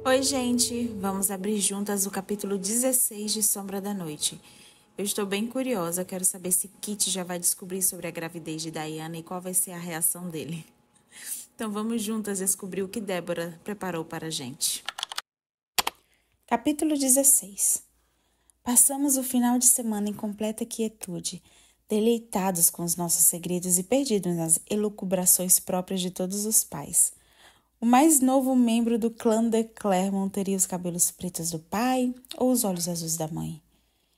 Oi, gente! Vamos abrir juntas o capítulo 16 de Sombra da Noite. Eu estou bem curiosa, quero saber se Kit já vai descobrir sobre a gravidez de Diana e qual vai ser a reação dele. Então vamos juntas descobrir o que Débora preparou para a gente. Capítulo 16. Passamos o final de semana em completa quietude, deleitados com os nossos segredos e perdidos nas elucubrações próprias de todos os pais. O mais novo membro do clã de Clermont teria os cabelos pretos do pai ou os olhos azuis da mãe.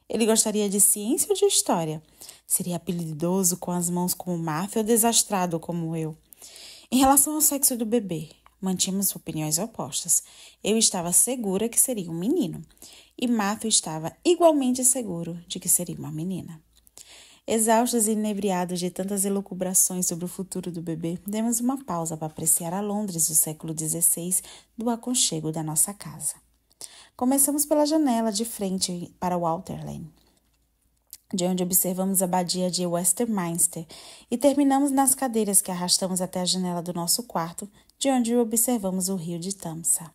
Ele gostaria de ciência ou de história? Seria habilidoso com as mãos como Martha ou desastrado como eu? Em relação ao sexo do bebê, mantínhamos opiniões opostas. Eu estava segura que seria um menino e Martha estava igualmente seguro de que seria uma menina. Exaustos e inebriados de tantas elucubrações sobre o futuro do bebê, demos uma pausa para apreciar a Londres do século XVI do aconchego da nossa casa. Começamos pela janela de frente para Walter Lane, de onde observamos a abadia de Westminster, e terminamos nas cadeiras que arrastamos até a janela do nosso quarto, de onde observamos o rio de Tamsa.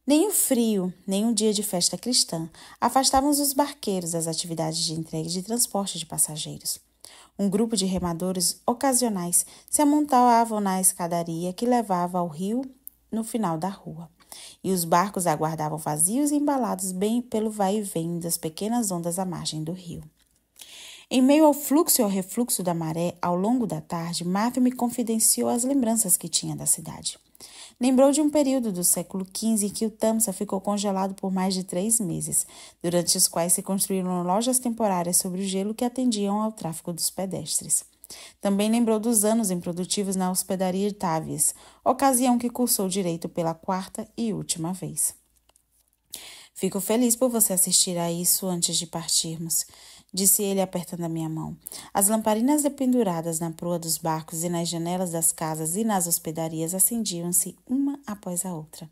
Nem o frio, nem um dia de festa cristã afastavam os barqueiros das atividades de entrega e de transporte de passageiros. Um grupo de remadores ocasionais se amontoavam na escadaria que levava ao rio no final da rua, e os barcos aguardavam vazios e embalados bem pelo vai e vem das pequenas ondas à margem do rio. Em meio ao fluxo e ao refluxo da maré, ao longo da tarde, Matthew me confidenciou as lembranças que tinha da cidade. Lembrou de um período do século XV em que o Tamsa ficou congelado por mais de 3 meses, durante os quais se construíram lojas temporárias sobre o gelo que atendiam ao tráfego dos pedestres. Também lembrou dos anos improdutivos na hospedaria de Tavies, ocasião que cursou direito pela 4ª e última vez. Fico feliz por você assistir a isso antes de partirmos, disse ele apertando a minha mão. As lamparinas penduradas na proa dos barcos e nas janelas das casas e nas hospedarias acendiam-se uma após a outra.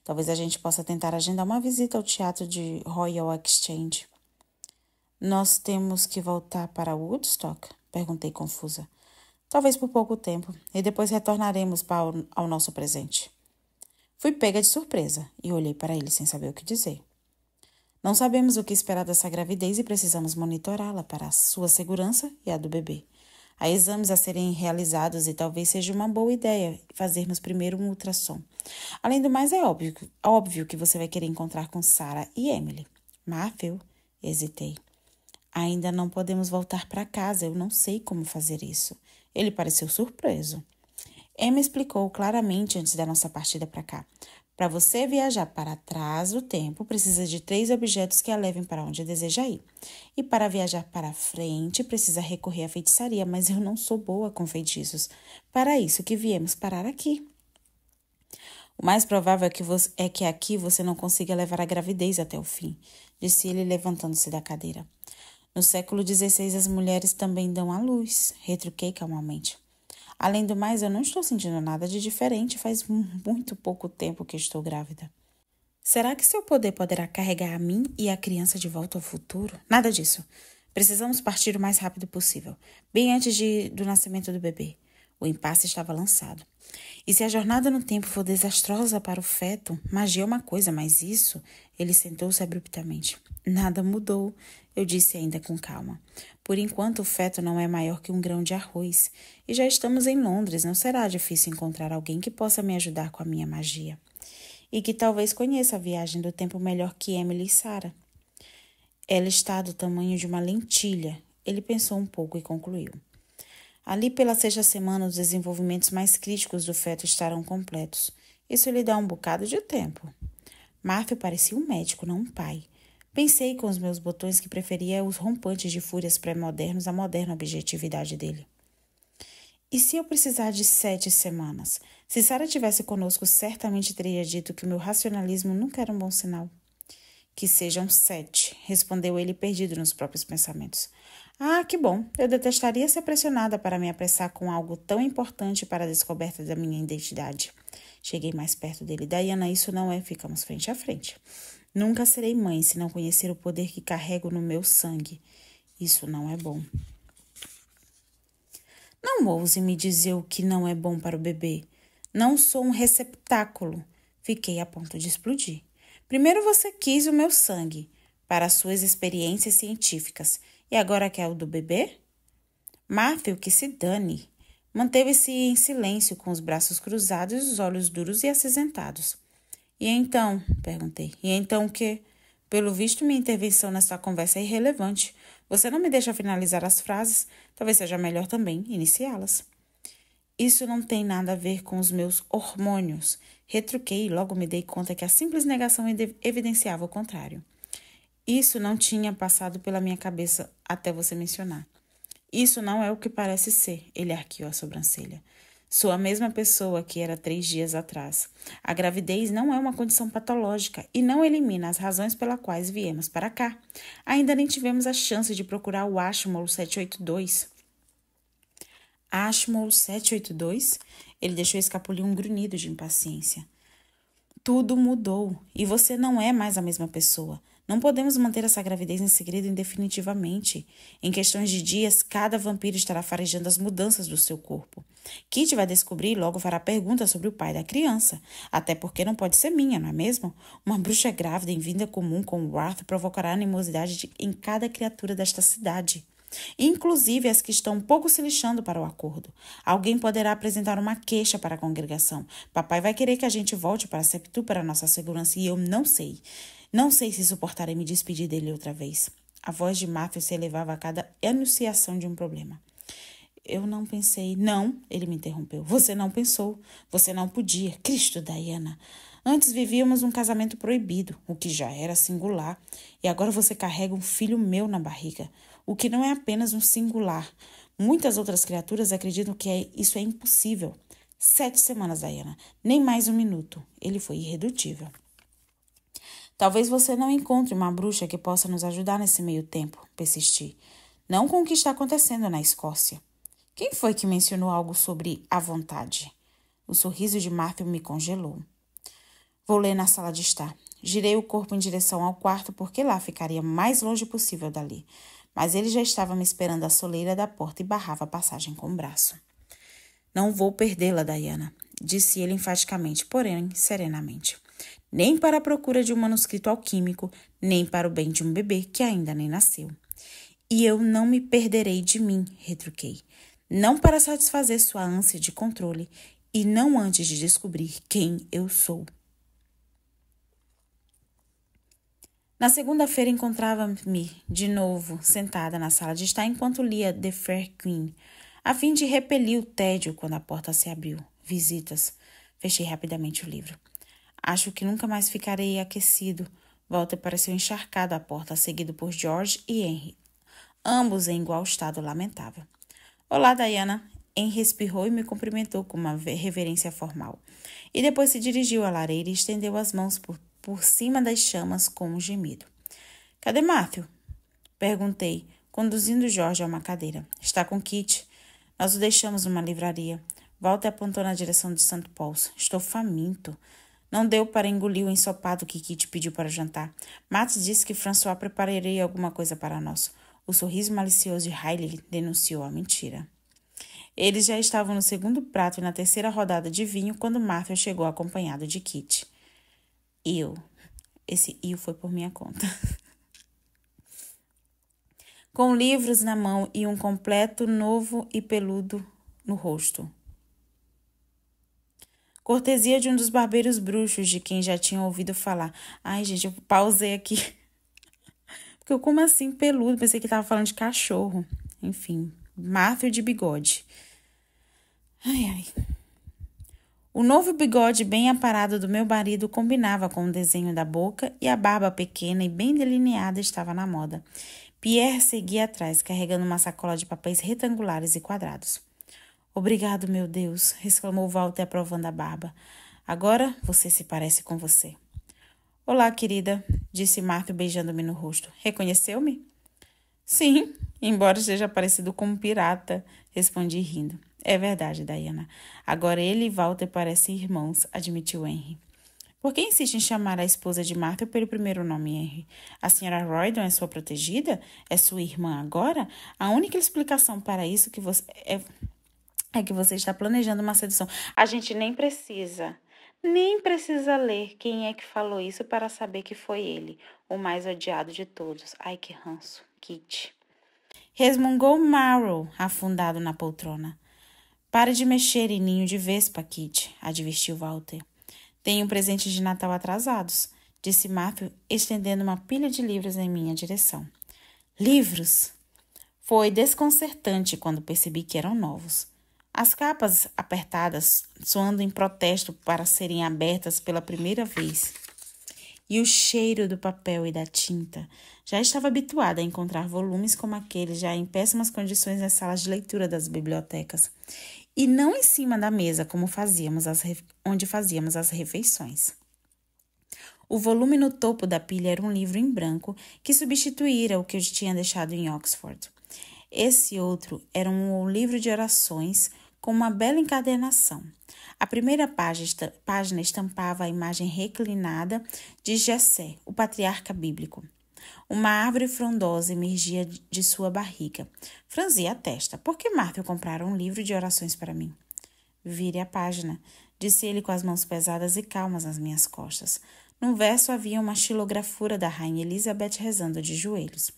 Talvez a gente possa tentar agendar uma visita ao teatro de Royal Exchange. Nós temos que voltar para Woodstock? Perguntei confusa. Talvez por pouco tempo, e depois retornaremos ao nosso presente. Fui pega de surpresa e olhei para ele sem saber o que dizer. Não sabemos o que esperar dessa gravidez e precisamos monitorá-la para a sua segurança e a do bebê. Há exames a serem realizados e talvez seja uma boa ideia fazermos primeiro um ultrassom. Além do mais, é óbvio que você vai querer encontrar com Sarah e Emily. Matthew, hesitei. Ainda não podemos voltar para casa, eu não sei como fazer isso. Ele pareceu surpreso. Emma explicou claramente antes da nossa partida para cá. Para você viajar para trás do tempo, precisa de 3 objetos que a levem para onde deseja ir. E para viajar para frente, precisa recorrer à feitiçaria, mas eu não sou boa com feitiços. Para isso que viemos parar aqui. O mais provável é que aqui você não consiga levar a gravidez até o fim, disse ele levantando-se da cadeira. No século XVI, as mulheres também dão à luz, retruquei calmamente. Além do mais, eu não estou sentindo nada de diferente, faz muito pouco tempo que estou grávida. Será que seu poder poderá carregar a mim e a criança de volta ao futuro? Nada disso. Precisamos partir o mais rápido possível, bem antes do nascimento do bebê. O impasse estava lançado. E se a jornada no tempo for desastrosa para o feto, magia é uma coisa, mas isso... Ele sentou-se abruptamente. Nada mudou, eu disse ainda com calma. Por enquanto, o feto não é maior que um grão de arroz. E já estamos em Londres, não será difícil encontrar alguém que possa me ajudar com a minha magia. E que talvez conheça a viagem do tempo melhor que Emily e Sarah. Ela está do tamanho de uma lentilha. Ele pensou um pouco e concluiu. Ali pela 6ª semana, os desenvolvimentos mais críticos do feto estarão completos. Isso lhe dá um bocado de tempo. Matthew parecia um médico, não um pai. Pensei com os meus botões que preferia os rompantes de fúrias pré-modernos à moderna objetividade dele. E se eu precisar de 7 semanas? Se Sarah tivesse conosco, certamente teria dito que o meu racionalismo nunca era um bom sinal. Que sejam 7, respondeu ele perdido nos próprios pensamentos. Ah, que bom. Eu detestaria ser pressionada para me apressar com algo tão importante para a descoberta da minha identidade. Cheguei mais perto dele. Diana, isso não é. Ficamos frente a frente. Nunca serei mãe se não conhecer o poder que carrego no meu sangue. Isso não é bom. Não ouse me dizer o que não é bom para o bebê. Não sou um receptáculo. Fiquei a ponto de explodir. Primeiro você quis o meu sangue para suas experiências científicas e agora quer o do bebê? Matthew, que se dane. Manteve-se em silêncio, com os braços cruzados e os olhos duros e acinzentados. E então? Perguntei. E então o quê? Pelo visto, minha intervenção nesta conversa é irrelevante. Você não me deixa finalizar as frases. Talvez seja melhor também iniciá-las. Isso não tem nada a ver com os meus hormônios. Retruquei e logo me dei conta que a simples negação evidenciava o contrário. Isso não tinha passado pela minha cabeça até você mencionar. Isso não é o que parece ser, ele arqueou a sobrancelha. Sou a mesma pessoa que era 3 dias atrás. A gravidez não é uma condição patológica e não elimina as razões pelas quais viemos para cá. Ainda nem tivemos a chance de procurar o Ashmole 782. Ashmole 782? Ele deixou escapulir um grunhido de impaciência. Tudo mudou e você não é mais a mesma pessoa. Não podemos manter essa gravidez em segredo indefinitivamente. Em questões de dias, cada vampiro estará farejando as mudanças do seu corpo. Kit vai descobrir e logo fará perguntas sobre o pai da criança. Até porque não pode ser minha, não é mesmo? Uma bruxa grávida em vinda comum com o Wrath provocará animosidade em cada criatura desta cidade. Inclusive as que estão um pouco se lixando para o acordo. Alguém poderá apresentar uma queixa para a congregação. Papai vai querer que a gente volte para Septu para nossa segurança e eu não sei. Não sei se suportarei me despedir dele outra vez. A voz de Matthew se elevava a cada enunciação de um problema. Eu não pensei. Não, ele me interrompeu. Você não pensou. Você não podia. Cristo, Diana. Antes vivíamos um casamento proibido, o que já era singular. E agora você carrega um filho meu na barriga, o que não é apenas um singular. Muitas outras criaturas acreditam que isso é impossível. 7 semanas, Diana. Nem mais um minuto. Ele foi irredutível. Talvez você não encontre uma bruxa que possa nos ajudar nesse meio tempo, persisti. Não com o que está acontecendo na Escócia. Quem foi que mencionou algo sobre a vontade? O sorriso de Matthew me congelou. Vou ler na sala de estar. Girei o corpo em direção ao quarto porque lá ficaria mais longe possível dali. Mas ele já estava me esperando à soleira da porta e barrava a passagem com o braço. Não vou perdê-la, Diana, disse ele enfaticamente, porém serenamente. Nem para a procura de um manuscrito alquímico, nem para o bem de um bebê que ainda nem nasceu. E eu não me perderei de mim, retruquei. Não para satisfazer sua ânsia de controle e não antes de descobrir quem eu sou. Na segunda-feira encontrava-me de novo sentada na sala de estar enquanto lia The Fair Queen, a fim de repelir o tédio quando a porta se abriu. Visitas. Fechei rapidamente o livro. Acho que nunca mais ficarei aquecido. Walter pareceu encharcado à porta, seguido por George e Henry, ambos em igual estado lamentável. Olá, Diana. Henry espirrou e me cumprimentou com uma reverência formal. E depois se dirigiu à lareira e estendeu as mãos por cima das chamas com um gemido. Cadê Matthew? Perguntei, conduzindo George a uma cadeira. Está com Kit. Nós o deixamos numa livraria. Walter apontou na direção de St. Paul's. Estou faminto. Não deu para engolir o ensopado que Kit pediu para o jantar. Matt disse que François prepararia alguma coisa para nós. O sorriso malicioso de Riley denunciou a mentira. Eles já estavam no segundo prato e na terceira rodada de vinho quando Matthew chegou acompanhado de Kit. Esse foi por minha conta. Com livros na mão e um completo novo e peludo no rosto. Cortesia de um dos barbeiros bruxos, de quem já tinha ouvido falar. Ai, gente, eu pausei aqui. Porque eu, como assim, peludo? Pensei que estava falando de cachorro. Enfim, Matthew de bigode. Ai. O novo bigode bem aparado do meu marido combinava com o desenho da boca e a barba pequena e bem delineada estava na moda. Pierre seguia atrás, carregando uma sacola de papéis retangulares e quadrados. Obrigado, meu Deus, exclamou Walter aprovando a barba. Agora você se parece com você. Olá, querida, disse Matthew beijando-me no rosto. Reconheceu-me? Sim, embora esteja parecido com um pirata, respondi rindo. É verdade, Diana. Agora ele e Walter parecem irmãos, admitiu Henry. Por que insiste em chamar a esposa de Matthew pelo primeiro nome, Henry? A senhora Roydon é sua protegida? É sua irmã agora? A única explicação para isso que você é que você está planejando uma sedução. A gente nem precisa. Nem precisa ler quem é que falou isso para saber que foi ele, o mais odiado de todos. Ai, que ranço, Kit. Resmungou Marrow, afundado na poltrona. Pare de mexer em ninho de vespa, Kit, advertiu Walter. Tenho presentes de Natal atrasados, disse Matthew, estendendo uma pilha de livros em minha direção. Livros? Foi desconcertante quando percebi que eram novos. As capas apertadas, soando em protesto para serem abertas pela primeira vez. E o cheiro do papel e da tinta. Já estava habituada a encontrar volumes como aqueles já em péssimas condições nas salas de leitura das bibliotecas. E não em cima da mesa, como onde fazíamos as refeições. O volume no topo da pilha era um livro em branco que substituíra o que eu tinha deixado em Oxford. Esse outro era um livro de orações com uma bela encadernação. A primeira página estampava a imagem reclinada de Jessé, o patriarca bíblico. Uma árvore frondosa emergia de sua barriga. Franzia a testa. Por que Martha compraram um livro de orações para mim? Vire a página, disse ele com as mãos pesadas e calmas nas minhas costas. Num verso havia uma xilografura da rainha Elizabeth rezando de joelhos.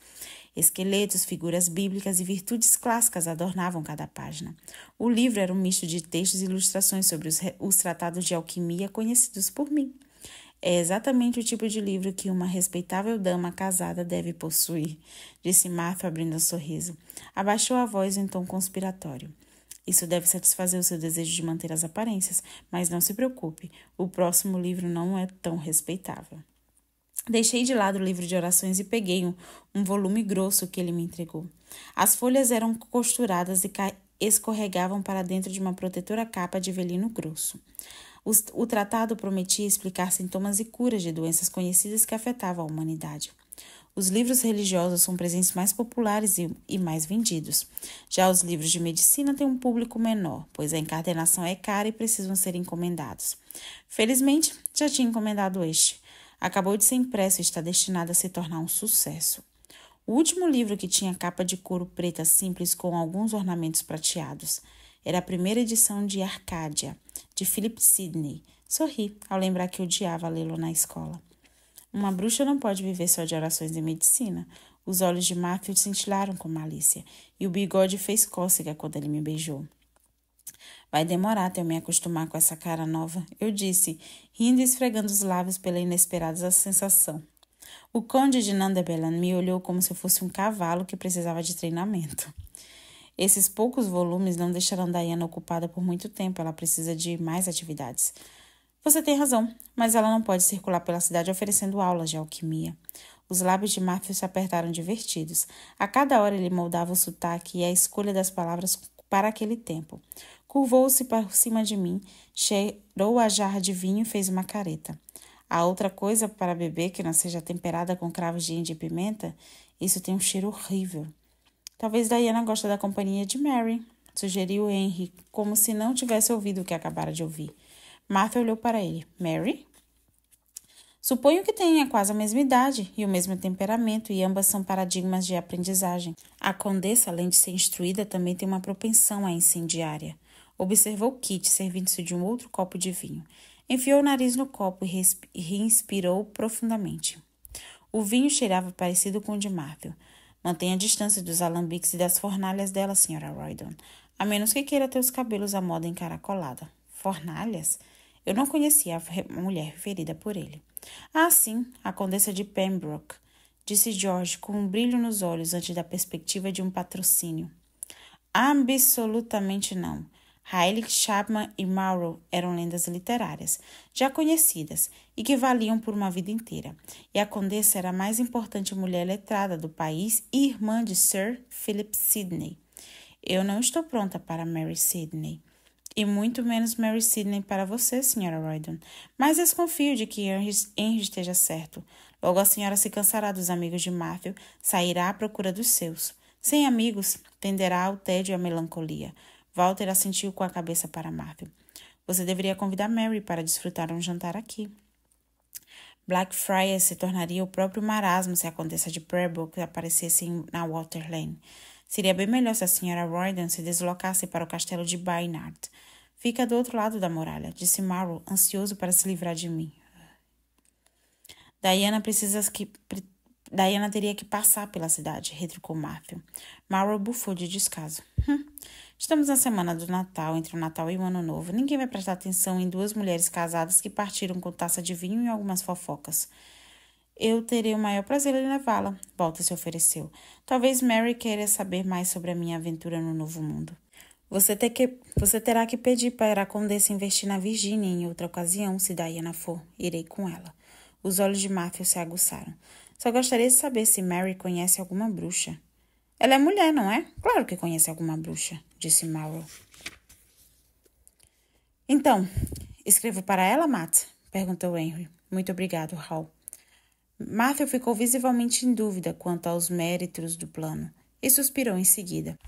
Esqueletos, figuras bíblicas e virtudes clássicas adornavam cada página. O livro era um misto de textos e ilustrações sobre os tratados de alquimia conhecidos por mim. É exatamente o tipo de livro que uma respeitável dama casada deve possuir, disse Martha abrindo um sorriso. Abaixou a voz em tom conspiratório. Isso deve satisfazer o seu desejo de manter as aparências, mas não se preocupe, o próximo livro não é tão respeitável. Deixei de lado o livro de orações e peguei um volume grosso que ele me entregou. As folhas eram costuradas e escorregavam para dentro de uma protetora capa de velino grosso. O tratado prometia explicar sintomas e curas de doenças conhecidas que afetavam a humanidade. Os livros religiosos são presentes mais populares e mais vendidos. Já os livros de medicina têm um público menor, pois a encadernação é cara e precisam ser encomendados. Felizmente, já tinha encomendado este. Acabou de ser impresso e está destinado a se tornar um sucesso. O último livro que tinha capa de couro preta simples com alguns ornamentos prateados. Era a primeira edição de Arcádia, de Philip Sidney. Sorri ao lembrar que odiava lê-lo na escola. Uma bruxa não pode viver só de orações e medicina. Os olhos de Matthew cintilaram com malícia, e o bigode fez cócega quando ele me beijou. Vai demorar até eu me acostumar com essa cara nova, eu disse, rindo e esfregando os lábios pela inesperada sensação. O conde de Nandebellan me olhou como se eu fosse um cavalo que precisava de treinamento. Esses poucos volumes não deixarão Diana ocupada por muito tempo, ela precisa de mais atividades. Você tem razão, mas ela não pode circular pela cidade oferecendo aulas de alquimia. Os lábios de Matthew se apertaram divertidos. A cada hora ele moldava o sotaque e a escolha das palavras para aquele tempo. Curvou-se por cima de mim, cheirou a jarra de vinho e fez uma careta. Há outra coisa para beber que não seja temperada com cravos de índio e pimenta? Isso tem um cheiro horrível. Talvez Diana goste da companhia de Mary, sugeriu Henry, como se não tivesse ouvido o que acabara de ouvir. Martha olhou para ele. Mary? Suponho que tenha quase a mesma idade e o mesmo temperamento, e ambas são paradigmas de aprendizagem. A condessa, além de ser instruída, também tem uma propensão à incendiária. Observou Kit, servindo-se de um outro copo de vinho. Enfiou o nariz no copo e respirou profundamente. O vinho cheirava parecido com o de Matthew. Mantenha a distância dos alambiques e das fornalhas dela, Sra. Roydon, a menos que queira ter os cabelos à moda encaracolada. Fornalhas? Eu não conhecia a mulher referida por ele. Ah, sim, a condessa de Pembroke, disse George, com um brilho nos olhos ante da perspectiva de um patrocínio. Absolutamente não. Hayley, Chapman e Marrow eram lendas literárias, já conhecidas, e que valiam por uma vida inteira. E a condessa era a mais importante mulher letrada do país e irmã de Sir Philip Sidney. Eu não estou pronta para Mary Sidney. E muito menos Mary Sidney para você, Sra. Roydon. Mas desconfio de que Henry esteja certo. Logo a senhora se cansará dos amigos de Matthew, sairá à procura dos seus. Sem amigos, tenderá ao tédio e à melancolia. Walter assentiu com a cabeça para Matthew. Você deveria convidar Mary para desfrutar um jantar aqui. Blackfriars se tornaria o próprio marasmo se a condessa de Pembroke aparecesse na Water Lane. Seria bem melhor se a Sra. Roydon se deslocasse para o castelo de Baynard. Fica do outro lado da muralha, disse Marrow, ansioso para se livrar de mim. Diana teria que passar pela cidade, retrucou Matthew. Marrow bufou de descaso. Estamos na semana do Natal, entre o Natal e o Ano Novo. Ninguém vai prestar atenção em duas mulheres casadas que partiram com taça de vinho e algumas fofocas. Eu terei o maior prazer em levá-la, Walter se ofereceu. Talvez Mary queira saber mais sobre a minha aventura no Novo Mundo. Você terá que pedir para a Condessa investir na Virgínia em outra ocasião, se Diana for. Irei com ela. Os olhos de Matthew se aguçaram. Só gostaria de saber se Mary conhece alguma bruxa. Ela é mulher, não é? Claro que conhece alguma bruxa, disse Marrow. Então, escrevo para ela, Matt? Perguntou Henry. Muito obrigado, Hal. Matthew ficou visivelmente em dúvida quanto aos méritos do plano e suspirou em seguida.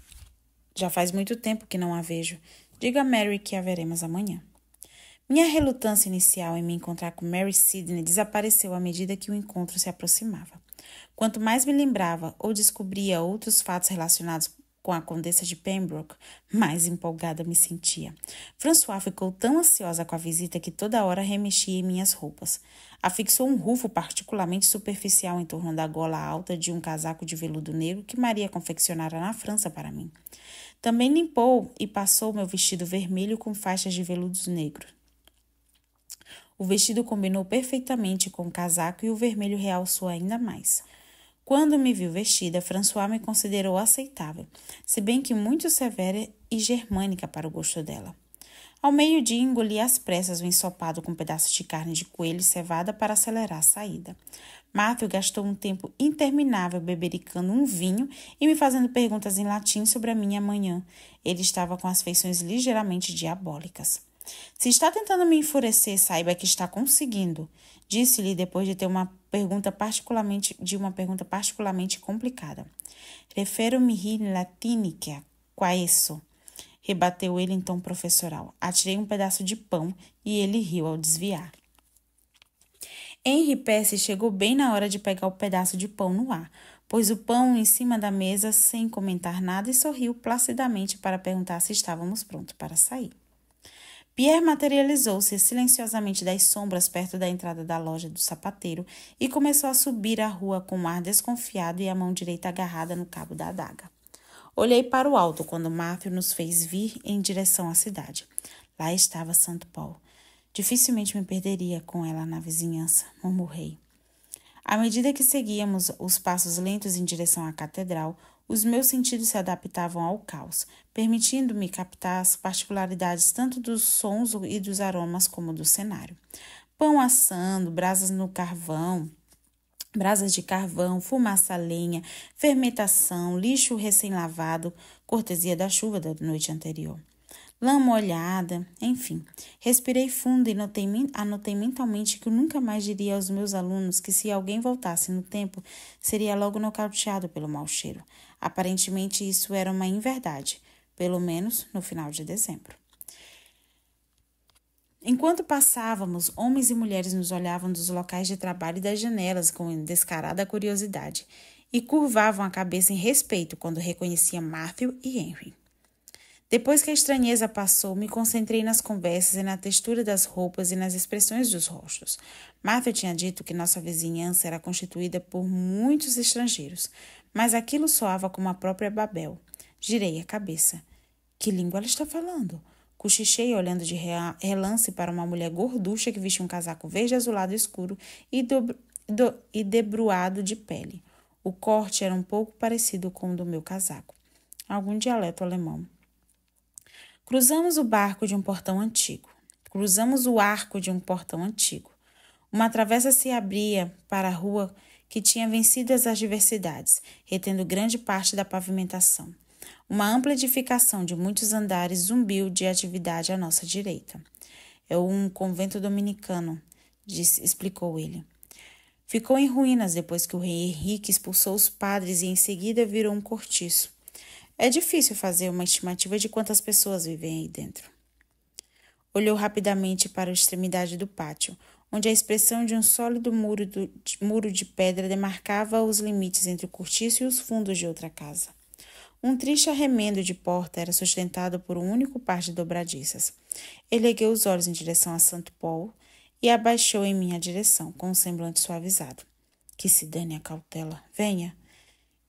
Já faz muito tempo que não a vejo. Diga a Mary que a veremos amanhã. Minha relutância inicial em me encontrar com Mary Sidney desapareceu à medida que o encontro se aproximava. Quanto mais me lembrava ou descobria outros fatos relacionados com a Condessa de Pembroke, mais empolgada me sentia. François ficou tão ansiosa com a visita que toda hora remexia em minhas roupas. Afixou um rufo particularmente superficial em torno da gola alta de um casaco de veludo negro que Maria confeccionara na França para mim. Também limpou e passou meu vestido vermelho com faixas de veludos negros. O vestido combinou perfeitamente com o casaco e o vermelho realçou ainda mais. Quando me viu vestida, François me considerou aceitável, se bem que muito severa e germânica para o gosto dela. Ao meio-dia, engoli às pressas o ensopado com um pedaço de carne de coelho cevada para acelerar a saída. Matthew gastou um tempo interminável bebericando um vinho e me fazendo perguntas em latim sobre a minha manhã. Ele estava com as feições ligeiramente diabólicas. Se está tentando me enfurecer, saiba que está conseguindo, disse-lhe depois de ter uma pergunta particularmente complicada. Refero-me in latinica, quaeso, rebateu ele em tom professoral. Atirei um pedaço de pão e ele riu ao desviar. Henry Percy chegou bem na hora de pegar o pedaço de pão no ar, pôs o pão em cima da mesa sem comentar nada e sorriu placidamente para perguntar se estávamos prontos para sair. Pierre materializou-se silenciosamente das sombras perto da entrada da loja do sapateiro e começou a subir a rua com um ar desconfiado e a mão direita agarrada no cabo da adaga. Olhei para o alto quando Matthew nos fez vir em direção à cidade. Lá estava St. Paul. Dificilmente me perderia com ela na vizinhança, murmurei. À medida que seguíamos os passos lentos em direção à catedral, os meus sentidos se adaptavam ao caos, permitindo-me captar as particularidades tanto dos sons e dos aromas como do cenário. Pão assando, brasas de carvão, fumaça a lenha, fermentação, lixo recém-lavado, cortesia da chuva da noite anterior. Lã molhada, enfim. Respirei fundo e anotei mentalmente que eu nunca mais diria aos meus alunos que se alguém voltasse no tempo, seria logo nocauteado pelo mau cheiro. Aparentemente isso era uma inverdade, pelo menos no final de dezembro. Enquanto passávamos, homens e mulheres nos olhavam dos locais de trabalho e das janelas com descarada curiosidade e curvavam a cabeça em respeito quando reconhecia Matthew e Henry. Depois que a estranheza passou, me concentrei nas conversas e na textura das roupas e nas expressões dos rostos. Matthew tinha dito que nossa vizinhança era constituída por muitos estrangeiros, mas aquilo soava como a própria Babel. Girei a cabeça. Que língua ela está falando? Cochichei olhando de relance para uma mulher gorducha que vestia um casaco verde azulado escuro e debruado de pele. O corte era um pouco parecido com o do meu casaco. Algum dialeto alemão. Cruzamos o arco de um portão antigo. Uma travessa se abria para a rua que tinha vencido as adversidades, retendo grande parte da pavimentação. Uma ampla edificação de muitos andares zumbiu de atividade à nossa direita. É um convento dominicano, explicou ele. Ficou em ruínas depois que o rei Henrique expulsou os padres e em seguida virou um cortiço. É difícil fazer uma estimativa de quantas pessoas vivem aí dentro. Olhou rapidamente para a extremidade do pátio, onde a expressão de um sólido muro de pedra demarcava os limites entre o cortiço e os fundos de outra casa. Um triste arremendo de porta era sustentado por um único par de dobradiças. Ele ergueu os olhos em direção a St. Paul e abaixou em minha direção, com um semblante suavizado. Que se dane a cautela. Venha.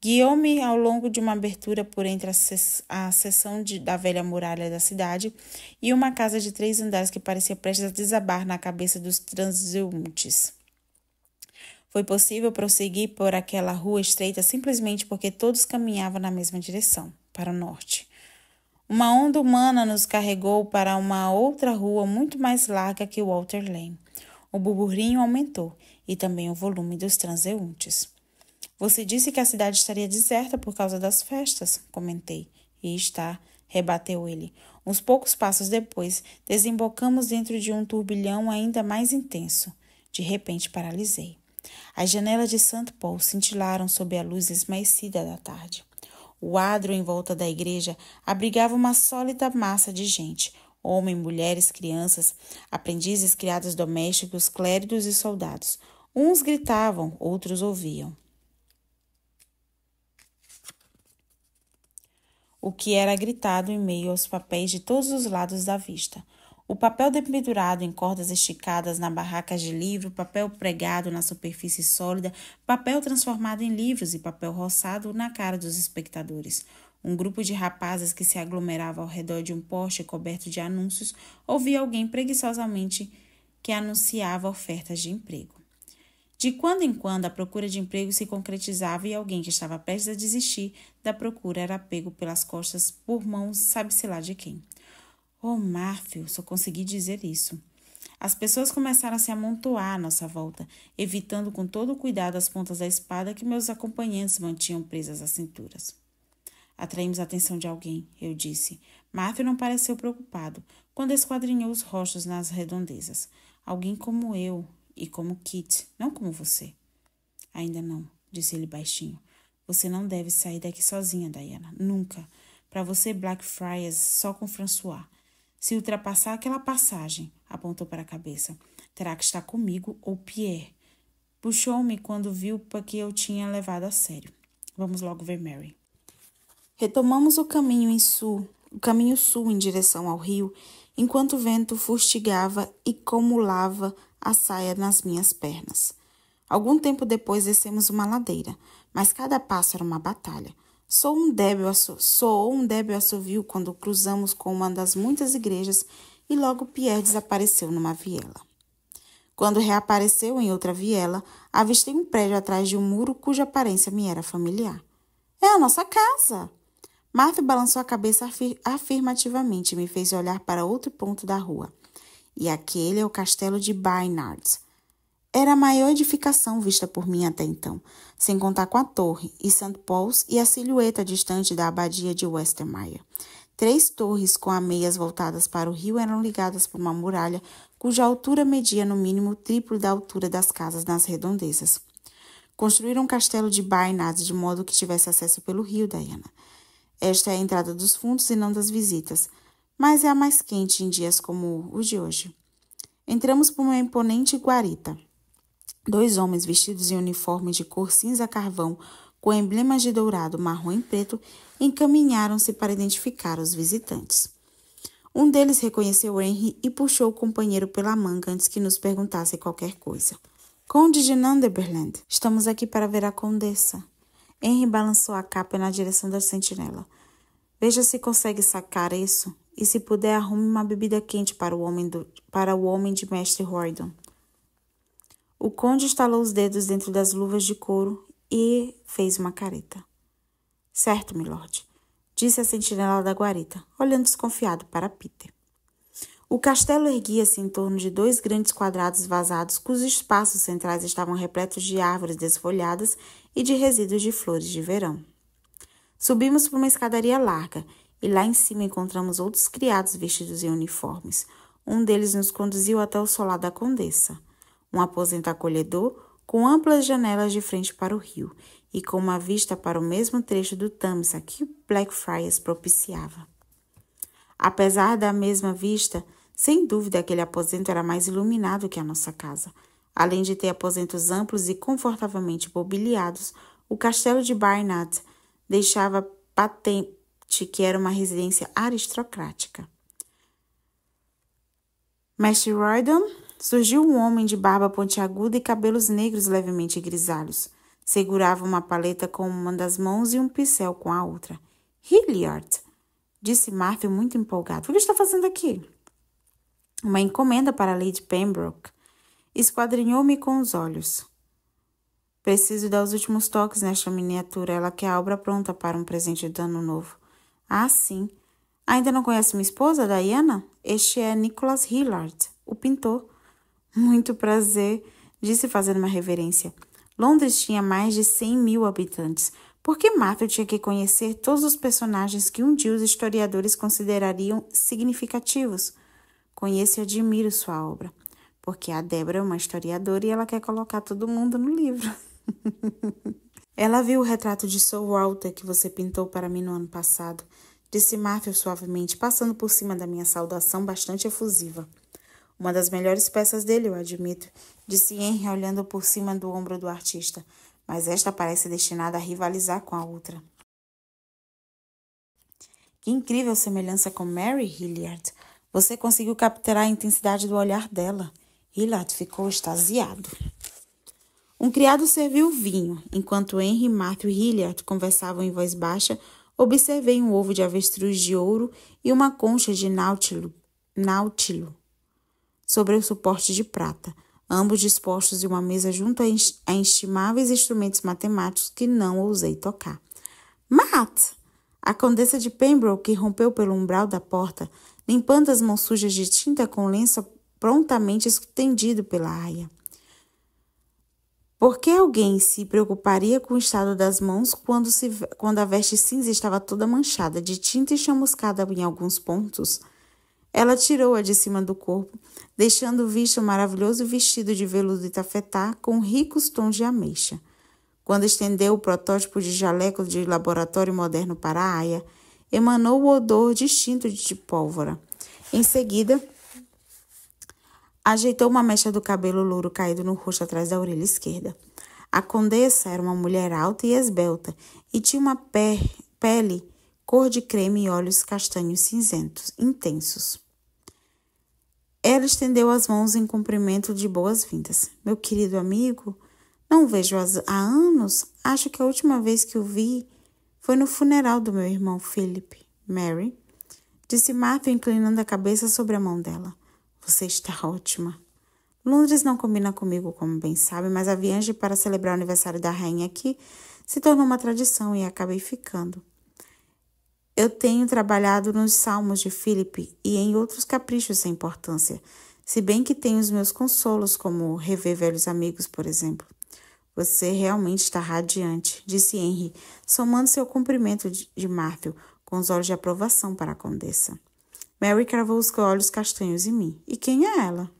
Guiou-me ao longo de uma abertura por entre a seção da velha muralha da cidade e uma casa de 3 andares que parecia prestes a desabar na cabeça dos transeuntes. Foi possível prosseguir por aquela rua estreita simplesmente porque todos caminhavam na mesma direção, para o norte. Uma onda humana nos carregou para uma outra rua muito mais larga que Walter Lane. O burburinho aumentou e também o volume dos transeuntes. Você disse que a cidade estaria deserta por causa das festas, comentei. E está, rebateu ele. Uns poucos passos depois, desembocamos dentro de um turbilhão ainda mais intenso. De repente, paralisei. As janelas de St. Paul cintilaram sob a luz esmaecida da tarde. O adro em volta da igreja abrigava uma sólida massa de gente, homens, mulheres, crianças, aprendizes, criados domésticos, clérigos e soldados. Uns gritavam, outros ouviam. O que era gritado em meio aos papéis de todos os lados da vista. O papel dependurado em cordas esticadas na barraca de livro, papel pregado na superfície sólida, papel transformado em livros e papel roçado na cara dos espectadores. Um grupo de rapazes que se aglomerava ao redor de um poste coberto de anúncios ouvia alguém preguiçosamente que anunciava ofertas de emprego. De quando em quando, a procura de emprego se concretizava e alguém que estava prestes a desistir da procura era pego pelas costas por mãos sabe-se lá de quem. Oh, Matthew, só consegui dizer isso. As pessoas começaram a se amontoar à nossa volta, evitando com todo o cuidado as pontas da espada que meus acompanhantes mantinham presas às cinturas. Atraímos a atenção de alguém, eu disse. Matthew não pareceu preocupado quando esquadrinhou os rostos nas redondezas. Alguém como eu e como Kit, não como você. Ainda não, disse ele baixinho. Você não deve sair daqui sozinha, Diana. Nunca. Para você, Blackfriars, só com François. Se ultrapassar aquela passagem, apontou para a cabeça, terá que estar comigo ou Pierre. Puxou-me quando viu que eu tinha levado a sério. Vamos logo ver Mary. Retomamos o caminho sul em direção ao rio, enquanto o vento fustigava e comulava a saia nas minhas pernas. Algum tempo depois descemos uma ladeira, mas cada passo era uma batalha. Soou um débil assovio quando cruzamos com uma das muitas igrejas e logo Pierre desapareceu numa viela. Quando reapareceu em outra viela, avistei um prédio atrás de um muro cuja aparência me era familiar. É a nossa casa! Matthew balançou a cabeça afirmativamente e me fez olhar para outro ponto da rua. E aquele é o castelo de Baynard. Era a maior edificação vista por mim até então, sem contar com a torre e St. Paul's e a silhueta distante da abadia de Westermire. 3 torres com ameias voltadas para o rio eram ligadas por uma muralha cuja altura media no mínimo o triplo da altura das casas nas redondezas. Construíram um castelo de Baynard de modo que tivesse acesso pelo rio, Diana. Esta é a entrada dos fundos e não das visitas, mas é a mais quente em dias como o de hoje. Entramos por uma imponente guarita. 2 homens vestidos em uniforme de cor cinza-carvão, com emblemas de dourado, marrom e preto, encaminharam-se para identificar os visitantes. Um deles reconheceu Henry e puxou o companheiro pela manga antes que nos perguntasse qualquer coisa. Conde de Northumberland, estamos aqui para ver a condessa. Henry balançou a capa na direção da sentinela. Veja se consegue sacar isso e, se puder, arrume uma bebida quente para o homem de mestre Roydon. O conde estalou os dedos dentro das luvas de couro e fez uma careta. Certo, milord, disse a sentinela da guarita, olhando desconfiado para Peter. O castelo erguia-se em torno de 2 grandes quadrados vazados, cujos espaços centrais estavam repletos de árvores desfolhadas e de resíduos de flores de verão. Subimos por uma escadaria larga e lá em cima encontramos outros criados vestidos em uniformes. Um deles nos conduziu até o solar da condessa, um aposento acolhedor com amplas janelas de frente para o rio e com uma vista para o mesmo trecho do Tâmisa que Blackfriars propiciava. Apesar da mesma vista, sem dúvida aquele aposento era mais iluminado que a nossa casa. Além de ter aposentos amplos e confortavelmente mobiliados, o castelo de Baynard deixava patente que era uma residência aristocrática. Mestre Roydon, surgiu um homem de barba pontiaguda e cabelos negros levemente grisalhos. Segurava uma paleta com uma das mãos e um pincel com a outra. Hilliard, disse Matthew muito empolgado. O que está fazendo aqui? Uma encomenda para Lady Pembroke. Esquadrinhou-me com os olhos. Preciso dar os últimos toques nesta miniatura. Ela quer a obra pronta para um presente de ano novo. Ah, sim. Ainda não conhece minha esposa, Diana? Este é Nicholas Hilliard, o pintor. Muito prazer, disse fazendo uma reverência. Londres tinha mais de 100.000 habitantes. Por que Matthew tinha que conhecer todos os personagens que um dia os historiadores considerariam significativos? Conheço e admiro sua obra, porque a Débora é uma historiadora e ela quer colocar todo mundo no livro. Ela viu o retrato de Sir Walter que você pintou para mim no ano passado, disse Matthew suavemente, passando por cima da minha saudação bastante efusiva. Uma das melhores peças dele, eu admito, disse Henry olhando por cima do ombro do artista, mas esta parece destinada a rivalizar com a outra. Que incrível semelhança com Mary, Hilliard. Você conseguiu capturar a intensidade do olhar dela. Hilliard ficou extasiado. Um criado serviu o vinho. Enquanto Henry, Matthew e Hilliard conversavam em voz baixa, observei um ovo de avestruz de ouro e uma concha de náutilo sobre o suporte de prata, ambos dispostos em uma mesa junto a estimáveis instrumentos matemáticos que não ousei tocar. Matt! A condessa de Pembroke rompeu pelo umbral da porta, limpando as mãos sujas de tinta com o lenço prontamente estendido pela aia. Por que alguém se preocuparia com o estado das mãos quando a veste cinza estava toda manchada de tinta e chamuscada em alguns pontos? Ela tirou-a de cima do corpo, deixando visto um maravilhoso vestido de veludo de tafetá com ricos tons de ameixa. Quando estendeu o protótipo de jaleco de laboratório moderno para a aia, emanou o odor distinto de pólvora. Em seguida, ajeitou uma mecha do cabelo louro caído no rosto atrás da orelha esquerda. A condessa era uma mulher alta e esbelta e tinha uma pele cor de creme e olhos castanhos cinzentos, intensos. Ela estendeu as mãos em cumprimento de boas-vindas. Meu querido amigo, não o vejo há anos. Acho que a última vez que o vi foi no funeral do meu irmão Philip. Mary, disse Matthew, inclinando a cabeça sobre a mão dela. Você está ótima. Londres não combina comigo, como bem sabe, mas a viagem para celebrar o aniversário da rainha aqui se tornou uma tradição e acabei ficando. Eu tenho trabalhado nos salmos de Philip e em outros caprichos sem importância, se bem que tenho os meus consolos, como rever velhos amigos, por exemplo. Você realmente está radiante, disse Henry, somando seu cumprimento de Matthew, com os olhos de aprovação para a condessa. Mary cravou os olhos castanhos em mim. E quem é ela?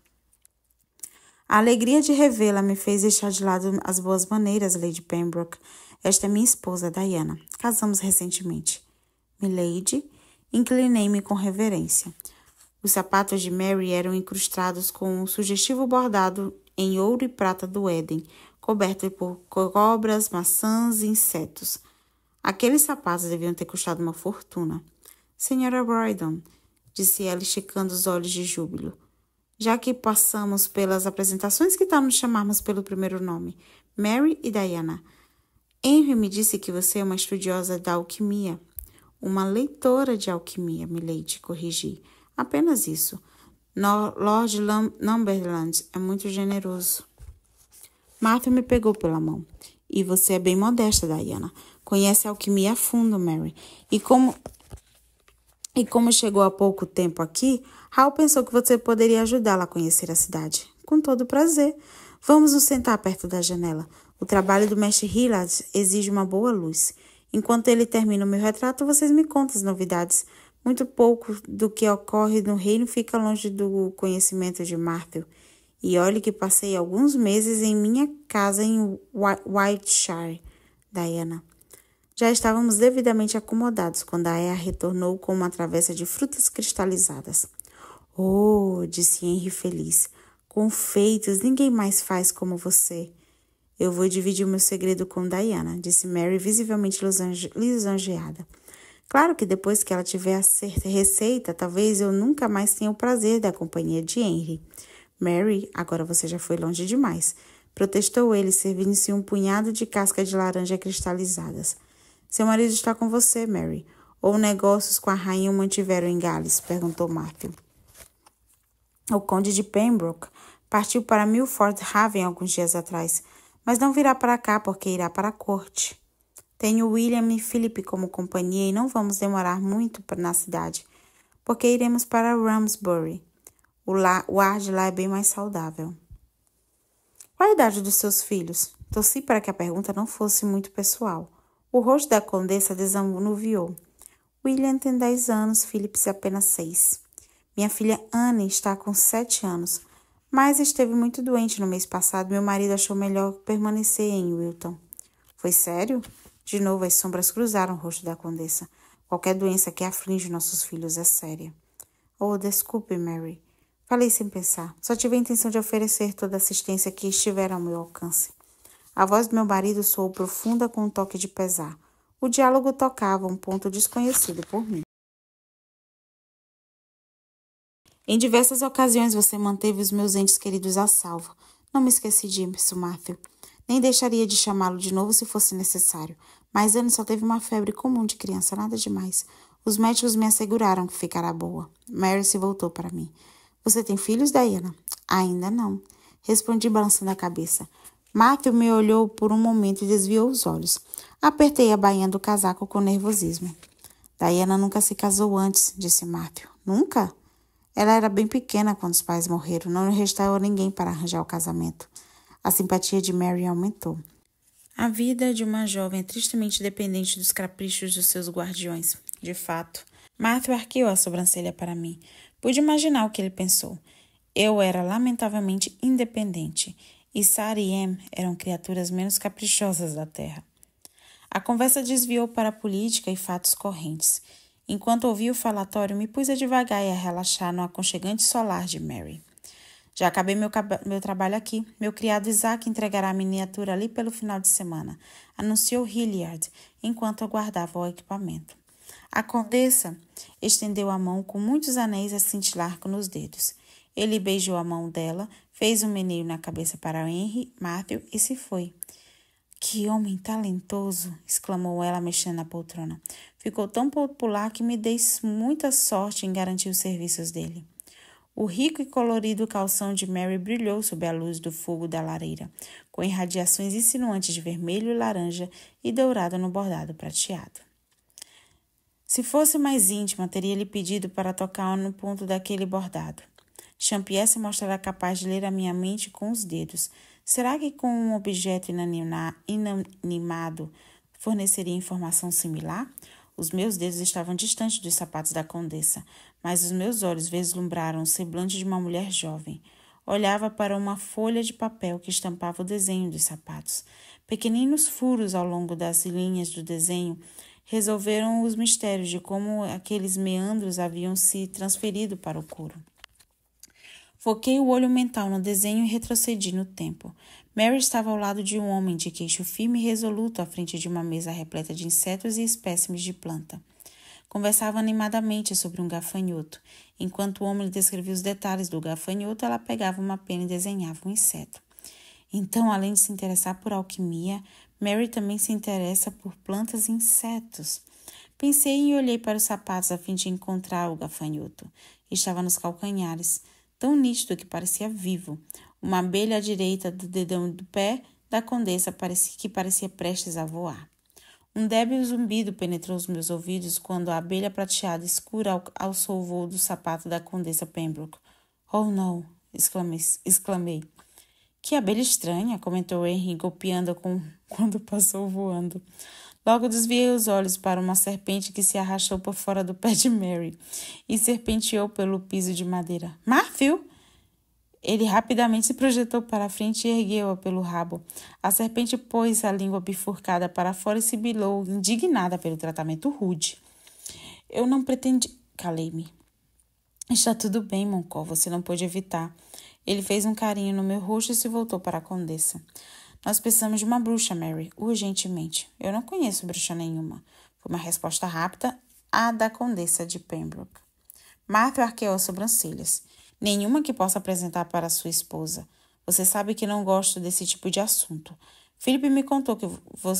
A alegria de revê-la me fez deixar de lado as boas maneiras, Lady Pembroke. Esta é minha esposa, Diana. Casamos recentemente. Milady, inclinei-me com reverência. Os sapatos de Mary eram incrustados com um sugestivo bordado em ouro e prata do Éden, coberto por cobras, maçãs e insetos. Aqueles sapatos deviam ter custado uma fortuna. Senhora Roydon, disse ela, esticando os olhos de júbilo. Já que passamos pelas apresentações, que tal nos chamarmos pelo primeiro nome? Mary e Diana. Henry me disse que você é uma estudiosa da alquimia. Uma leitora de alquimia, Milady, corrigi. Apenas isso. Lord Lumberland é muito generoso. Matthew me pegou pela mão. E você é bem modesta, Diana. Conhece a alquimia a fundo, Mary. E como chegou há pouco tempo aqui, Hal pensou que você poderia ajudá-la a conhecer a cidade. Com todo prazer. Vamos nos sentar perto da janela. O trabalho do mestre Hilliard exige uma boa luz. Enquanto ele termina o meu retrato, vocês me contam as novidades. Muito pouco do que ocorre no reino fica longe do conhecimento de Matthew. E olhe que passei alguns meses em minha casa em Wiltshire, Diana. Já estávamos devidamente acomodados quando a Aya retornou com uma travessa de frutas cristalizadas. Oh, disse Henry feliz. Confeitos, ninguém mais faz como você. Eu vou dividir o meu segredo com Diana, disse Mary, visivelmente lisonjeada. Claro que depois que ela tiver a receita, talvez eu nunca mais tenha o prazer da companhia de Henry. Mary, agora você já foi longe demais, protestou ele, servindo-se um punhado de casca de laranja cristalizadas. Seu marido está com você, Mary. Ou negócios com a rainha o mantiveram em Gales? Perguntou Matthew. O conde de Pembroke partiu para Milford Haven alguns dias atrás, mas não virá para cá porque irá para a corte. Tenho William e Philip como companhia e não vamos demorar muito na cidade, porque iremos para Ramsbury. O ar de lá é bem mais saudável. Qual a idade dos seus filhos? Torci para que a pergunta não fosse muito pessoal. O rosto da condessa desanuviou. William tem 10 anos, Philip apenas 6. Minha filha Anne está com 7 anos, mas esteve muito doente no mês passado. Meu marido achou melhor permanecer em Wilton. Foi sério? De novo, as sombras cruzaram o rosto da condessa. Qualquer doença que aflige nossos filhos é séria. Oh, desculpe, Mary. Falei sem pensar. Só tive a intenção de oferecer toda a assistência que estiver ao meu alcance. A voz do meu marido soou profunda com um toque de pesar. O diálogo tocava um ponto desconhecido por mim. Em diversas ocasiões você manteve os meus entes queridos a salvo. Não me esqueci disso, Matthew. Nem deixaria de chamá-lo de novo se fosse necessário. Mas Anne só teve uma febre comum de criança, nada demais. Os médicos me asseguraram que ficará boa. Mary se voltou para mim. Você tem filhos, Diana? Ainda não. Respondi balançando a cabeça. Matthew me olhou por um momento e desviou os olhos. Apertei a bainha do casaco com nervosismo. Diana nunca se casou antes, disse Matthew. Nunca? Ela era bem pequena quando os pais morreram. Não restava ninguém para arranjar o casamento. A simpatia de Mary aumentou. A vida de uma jovem é tristemente dependente dos caprichos dos seus guardiões. De fato. Matthew arqueou a sobrancelha para mim. Pude imaginar o que ele pensou. Eu era lamentavelmente independente, e Sarah e Em eram criaturas menos caprichosas da terra. A conversa desviou para a política e fatos correntes. Enquanto ouvia o falatório, me pus a devagar e a relaxar no aconchegante solar de Mary. Já acabei meu trabalho aqui. Meu criado Isaac entregará a miniatura ali pelo final de semana, anunciou Hilliard, enquanto aguardava o equipamento. A condessa estendeu a mão com muitos anéis a cintilar nos dedos. Ele beijou a mão dela, fez um meneio na cabeça para Henry, Matthew e se foi. Que homem talentoso! Exclamou ela, mexendo na poltrona. Ficou tão popular que me dei muita sorte em garantir os serviços dele. O rico e colorido calção de Mary brilhou sob a luz do fogo da lareira, com irradiações insinuantes de vermelho e laranja e dourado no bordado prateado. Se fosse mais íntima, teria lhe pedido para tocar no ponto daquele bordado. Champier se mostrará capaz de ler a minha mente com os dedos. Será que com um objeto inanimado forneceria informação similar? Os meus dedos estavam distantes dos sapatos da condessa, mas os meus olhos vislumbraram o semblante de uma mulher jovem. Olhava para uma folha de papel que estampava o desenho dos sapatos. Pequeninos furos ao longo das linhas do desenho resolveram os mistérios de como aqueles meandros haviam se transferido para o couro. Foquei o olho mental no desenho e retrocedi no tempo. Mary estava ao lado de um homem de queixo firme e resoluto à frente de uma mesa repleta de insetos e espécimes de planta. Conversava animadamente sobre um gafanhoto. Enquanto o homem lhe descrevia os detalhes do gafanhoto, ela pegava uma pena e desenhava um inseto. Então, além de se interessar por alquimia, Mary também se interessa por plantas e insetos. Pensei e olhei para os sapatos a fim de encontrar o gafanhoto. Estava nos calcanhares, tão nítido que parecia vivo. Uma abelha à direita do dedão do pé da condessa parecia prestes a voar. Um débil zumbido penetrou os meus ouvidos quando a abelha prateada escura alçou o voo do sapato da condessa Pembroke. Oh, não! Exclamei. Que abelha estranha! Comentou Henry, golpeando quando passou voando. Logo desviei os olhos para uma serpente que se arrastou por fora do pé de Mary e serpenteou pelo piso de madeira. Matthew! Ele rapidamente se projetou para a frente e ergueu-a pelo rabo. A serpente pôs a língua bifurcada para fora e sibilou, indignada pelo tratamento rude. Eu não pretendi... Calei-me. Está tudo bem, Moncó, você não pôde evitar. Ele fez um carinho no meu rosto e se voltou para a condessa. Nós precisamos de uma bruxa, Mary, urgentemente. Eu não conheço bruxa nenhuma. Foi uma resposta rápida à da condessa de Pembroke. Matthew arqueou as sobrancelhas. Nenhuma que possa apresentar para sua esposa. Você sabe que não gosto desse tipo de assunto. Philip me contou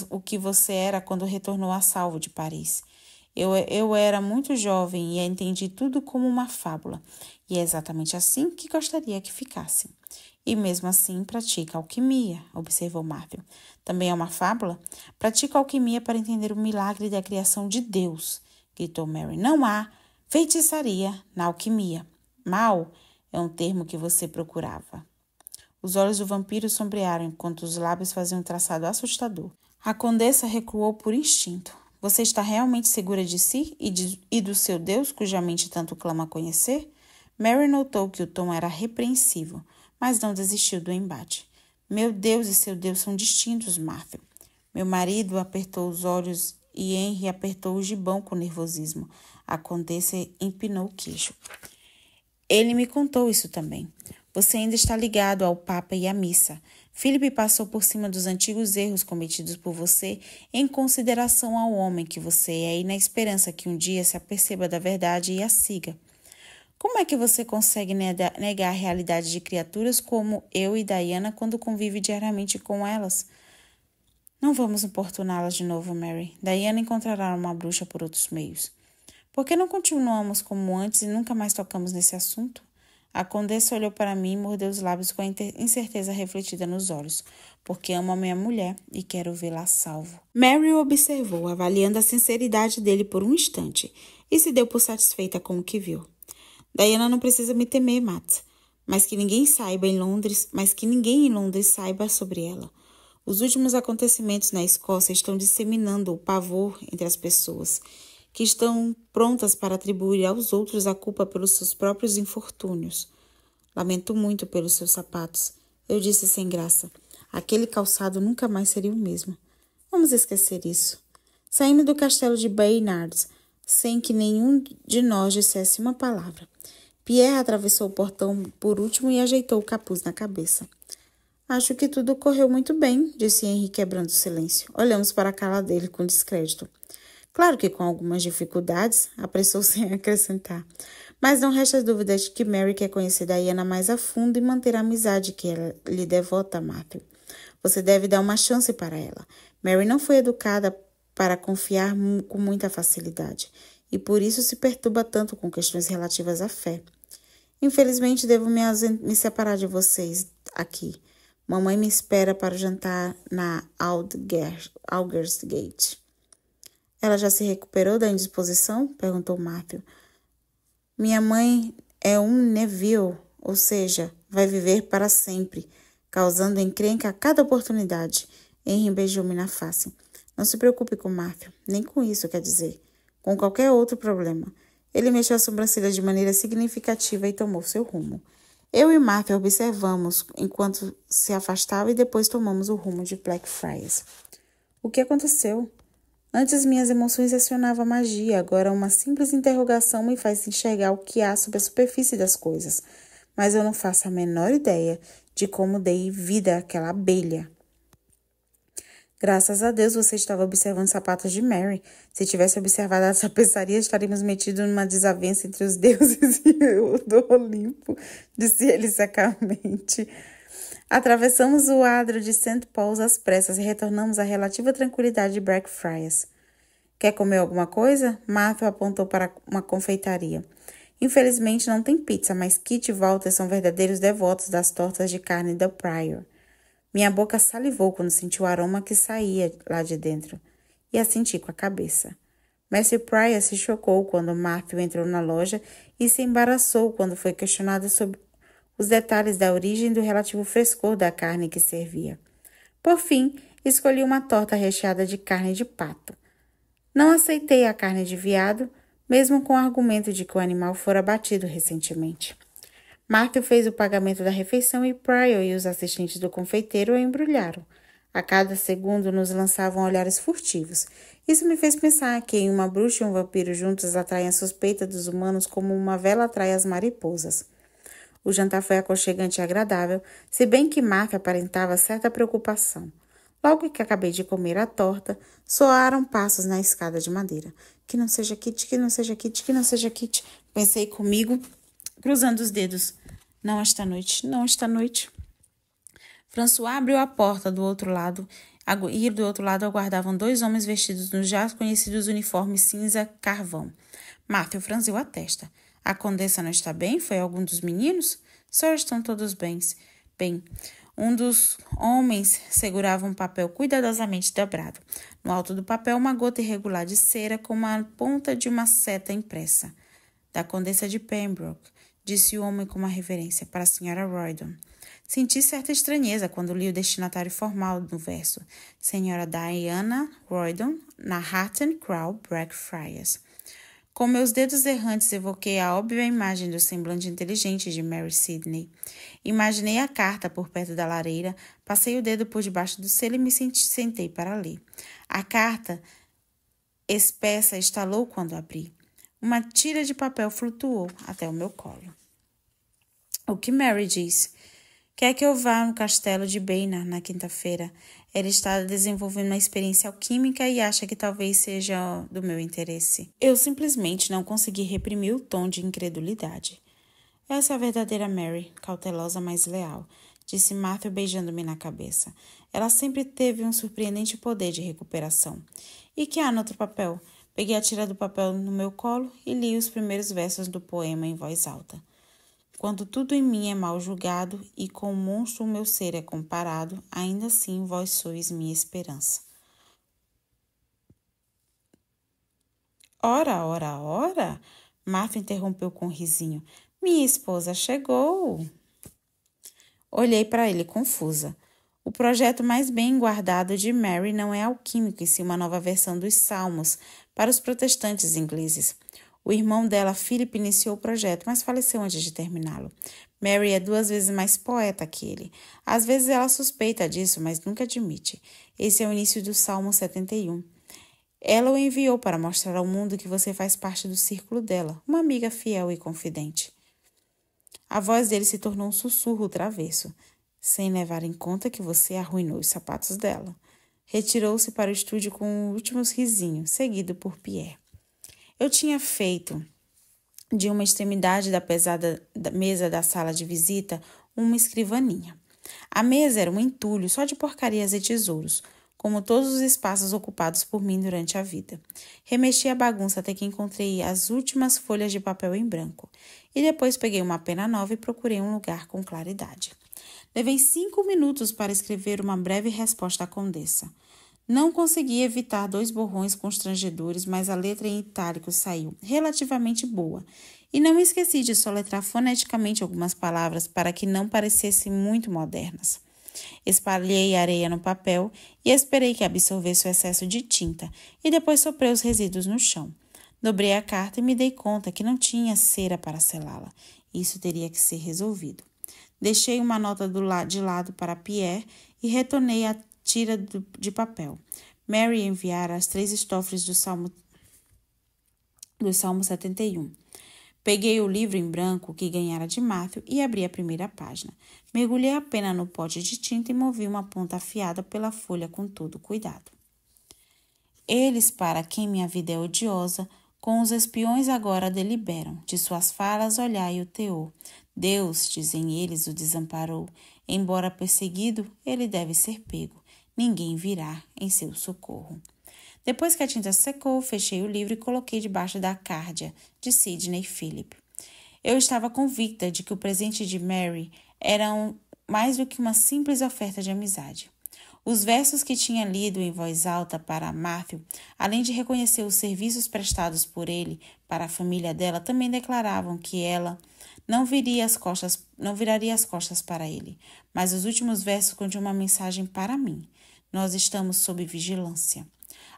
o que você era quando retornou a salvo de Paris. Eu era muito jovem e entendi tudo como uma fábula. E é exatamente assim que gostaria que ficasse. E mesmo assim pratica alquimia, observou Matthew. Também é uma fábula? Pratica alquimia para entender o milagre da criação de Deus, gritou Mary. Não há feitiçaria na alquimia. Mal é um termo que você procurava. Os olhos do vampiro sombrearam enquanto os lábios faziam um traçado assustador. A condessa recuou por instinto. Você está realmente segura de si e do seu Deus, cuja mente tanto clama conhecer? Mary notou que o tom era repreensivo, mas não desistiu do embate. Meu Deus e seu Deus são distintos, Matthew. Meu marido apertou os olhos e Henry apertou o gibão com nervosismo. A condessa empinou o queixo. Ele me contou isso também. Você ainda está ligado ao Papa e à missa. Philip passou por cima dos antigos erros cometidos por você em consideração ao homem que você é e na esperança que um dia se aperceba da verdade e a siga. Como é que você consegue negar a realidade de criaturas como eu e Diana quando convive diariamente com elas? Não vamos importuná-las de novo, Mary. Diana encontrará uma bruxa por outros meios. Por que não continuamos como antes e nunca mais tocamos nesse assunto? A condessa olhou para mim e mordeu os lábios com a incerteza refletida nos olhos, porque amo a minha mulher e quero vê-la a salvo. Mary o observou, avaliando a sinceridade dele por um instante, e se deu por satisfeita com o que viu. Diana não precisa me temer, Matt, mas que ninguém em Londres saiba sobre ela. Os últimos acontecimentos na Escócia estão disseminando o pavor entre as pessoas, que estão prontas para atribuir aos outros a culpa pelos seus próprios infortúnios. Lamento muito pelos seus sapatos. Eu disse sem graça. Aquele calçado nunca mais seria o mesmo. Vamos esquecer isso. Saímos do castelo de Baynard, sem que nenhum de nós dissesse uma palavra. Pierre atravessou o portão por último e ajeitou o capuz na cabeça. Acho que tudo correu muito bem, disse Henry, quebrando o silêncio. Olhamos para a cara dele com descrédito. Claro que com algumas dificuldades, apressou-se em acrescentar. Mas não resta dúvida de que Mary quer conhecer Diana mais a fundo e manter a amizade que ela lhe devota, Matthew. Você deve dar uma chance para ela. Mary não foi educada para confiar com muita facilidade, e por isso se perturba tanto com questões relativas à fé. Infelizmente, devo me separar de vocês aqui. Mamãe me espera para o jantar na Aldersgate. Ela já se recuperou da indisposição? Perguntou Matthew. Minha mãe é um Neville, ou seja, vai viver para sempre, causando encrenca a cada oportunidade. Henry beijou-me na face. Não se preocupe com Matthew, nem com isso, quer dizer, com qualquer outro problema. Ele mexeu as sobrancelhas de maneira significativa e tomou seu rumo. Eu e Matthew observamos enquanto se afastava e depois tomamos o rumo de Blackfriars. O que aconteceu? Antes minhas emoções acionavam a magia, agora uma simples interrogação me faz enxergar o que há sob a superfície das coisas, mas eu não faço a menor ideia de como dei vida àquela abelha. Graças a Deus você estava observando os sapatos de Mary. Se tivesse observado a tapeçaria, estaríamos metidos numa desavença entre os deuses e o do Olimpo, disse ele secamente. Atravessamos o adro de St. Paul's às pressas e retornamos à relativa tranquilidade de Blackfriars. Quer comer alguma coisa? Matthew apontou para uma confeitaria. Infelizmente não tem pizza, mas Kit e Walter são verdadeiros devotos das tortas de carne da Prior. Minha boca salivou quando senti o aroma que saía lá de dentro, e assenti com a cabeça. Mestre Prior se chocou quando Matthew entrou na loja e se embaraçou quando foi questionado sobre os detalhes da origem e do relativo frescor da carne que servia. Por fim, escolhi uma torta recheada de carne de pato. Não aceitei a carne de veado, mesmo com o argumento de que o animal fora abatido recentemente. Matthew fez o pagamento da refeição e Prior e os assistentes do confeiteiro o embrulharam. A cada segundo nos lançavam olhares furtivos. Isso me fez pensar que uma bruxa e um vampiro juntos atraem a suspeita dos humanos como uma vela atrai as mariposas. O jantar foi aconchegante e agradável, se bem que Martha aparentava certa preocupação. Logo que acabei de comer a torta, soaram passos na escada de madeira. Que não seja Kit, que não seja Kit, que não seja Kit. Pensei comigo, cruzando os dedos. Não esta noite, não esta noite. François abriu a porta do outro lado e do outro lado aguardavam 2 homens vestidos nos já conhecidos uniformes cinza carvão. Matthew franziu a testa. A condessa não está bem? Foi algum dos meninos? Só estão todos bens. Bem, um dos homens segurava um papel cuidadosamente dobrado. No alto do papel, uma gota irregular de cera com a ponta de uma seta impressa. Da condessa de Pembroke, disse o homem com uma reverência, para a senhora Roydon. Senti certa estranheza quando li o destinatário formal do verso. Senhora Diana Roydon, na Hatton Crow Blackfriars. Com meus dedos errantes evoquei a óbvia imagem do semblante inteligente de Mary Sidney. Imaginei a carta por perto da lareira, passei o dedo por debaixo do selo e me sentei para ler. A carta espessa estalou quando abri. Uma tira de papel flutuou até o meu colo. O que Mary diz? Quer que eu vá no castelo de Baynard na quinta-feira. Ela está desenvolvendo uma experiência alquímica e acha que talvez seja do meu interesse. Eu simplesmente não consegui reprimir o tom de incredulidade. Essa é a verdadeira Mary, cautelosa, mas leal, disse Matthew beijando-me na cabeça. Ela sempre teve um surpreendente poder de recuperação. E que há no outro papel? Peguei a tira do papel no meu colo e li os primeiros versos do poema em voz alta. Quando tudo em mim é mal julgado e com o monstro o meu ser é comparado, ainda assim vós sois minha esperança. Ora, ora, ora! Martha interrompeu com um risinho. Minha esposa chegou! Olhei para ele confusa. O projeto mais bem guardado de Mary não é alquímico, e sim uma nova versão dos Salmos para os protestantes ingleses. O irmão dela, Philip, iniciou o projeto, mas faleceu antes de terminá-lo. Mary é 2 vezes mais poeta que ele. Às vezes ela suspeita disso, mas nunca admite. Esse é o início do Salmo 71. Ela o enviou para mostrar ao mundo que você faz parte do círculo dela, uma amiga fiel e confidente. A voz dele se tornou um sussurro travesso, sem levar em conta que você arruinou os sapatos dela. Retirou-se para o estúdio com últimos risinhos, seguido por Pierre. Eu tinha feito de uma extremidade da pesada mesa da sala de visita uma escrivaninha. A mesa era um entulho só de porcarias e tesouros, como todos os espaços ocupados por mim durante a vida. Remexi a bagunça até que encontrei as últimas folhas de papel em branco, e depois peguei uma pena nova e procurei um lugar com claridade. Levei 5 minutos para escrever uma breve resposta à condessa. Não consegui evitar 2 borrões constrangedores, mas a letra em itálico saiu relativamente boa. E não me esqueci de soletrar foneticamente algumas palavras para que não parecessem muito modernas. Espalhei areia no papel e esperei que absorvesse o excesso de tinta, e depois soprei os resíduos no chão. Dobrei a carta e me dei conta que não tinha cera para selá-la. Isso teria que ser resolvido. Deixei uma nota de lado para Pierre e retornei a tira de papel. Mary enviara as 3 estrofes do Salmo 71. Peguei o livro em branco que ganhara de Matthew e abri a primeira página. Mergulhei a pena no pote de tinta e movi uma ponta afiada pela folha com todo cuidado. Eles, para quem minha vida é odiosa, com os espiões agora deliberam. De suas falas olhai o teor. Deus, dizem eles, o desamparou. Embora perseguido, ele deve ser pego. Ninguém virá em seu socorro. Depois que a tinta secou, fechei o livro e coloquei debaixo da cárdia de Sidney Philip. Eu estava convicta de que o presente de Mary era mais do que uma simples oferta de amizade. Os versos que tinha lido em voz alta para Matthew, além de reconhecer os serviços prestados por ele para a família dela, também declaravam que ela não viraria as costas para ele. Mas os últimos versos continham uma mensagem para mim. Nós estamos sob vigilância.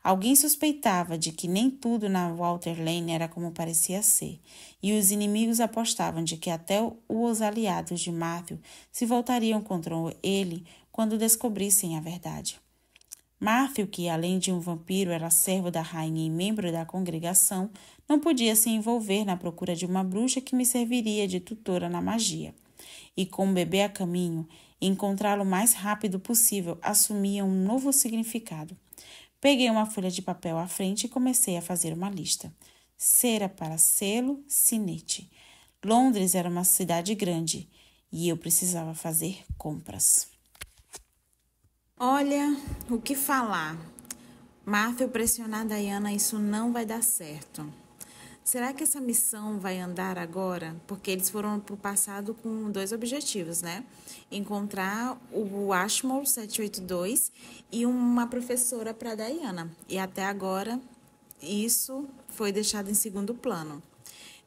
Alguém suspeitava de que nem tudo na Walter Lane era como parecia ser, e os inimigos apostavam de que até os aliados de Matthew se voltariam contra ele quando descobrissem a verdade. Matthew, que além de um vampiro era servo da rainha e membro da congregação, não podia se envolver na procura de uma bruxa que me serviria de tutora na magia. e com o bebê a caminho, encontrá-lo o mais rápido possível assumia um novo significado. Peguei uma folha de papel à frente e comecei a fazer uma lista. Cera para selo, sinete. Londres era uma cidade grande e eu precisava fazer compras. Olha, o que falar? Matthew pressionar Diana, isso não vai dar certo. Será que essa missão vai andar agora? Porque eles foram para o passado com 2 objetivos, né? Encontrar o Ashmore 782 e uma professora para Diana. E até agora, isso foi deixado em segundo plano.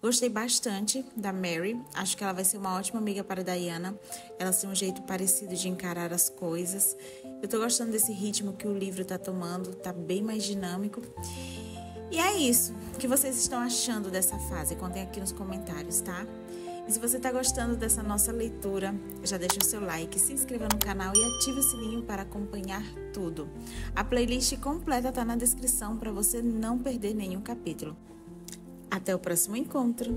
Gostei bastante da Mary, acho que ela vai ser uma ótima amiga para a Diana. Ela tem um jeito parecido de encarar as coisas. Eu tô gostando desse ritmo que o livro tá tomando, tá bem mais dinâmico. E é isso. O que vocês estão achando dessa fase? Contem aqui nos comentários, tá? E se você tá gostando dessa nossa leitura, já deixa o seu like, se inscreva no canal e ative o sininho para acompanhar tudo. A playlist completa tá na descrição para você não perder nenhum capítulo. Até o próximo encontro!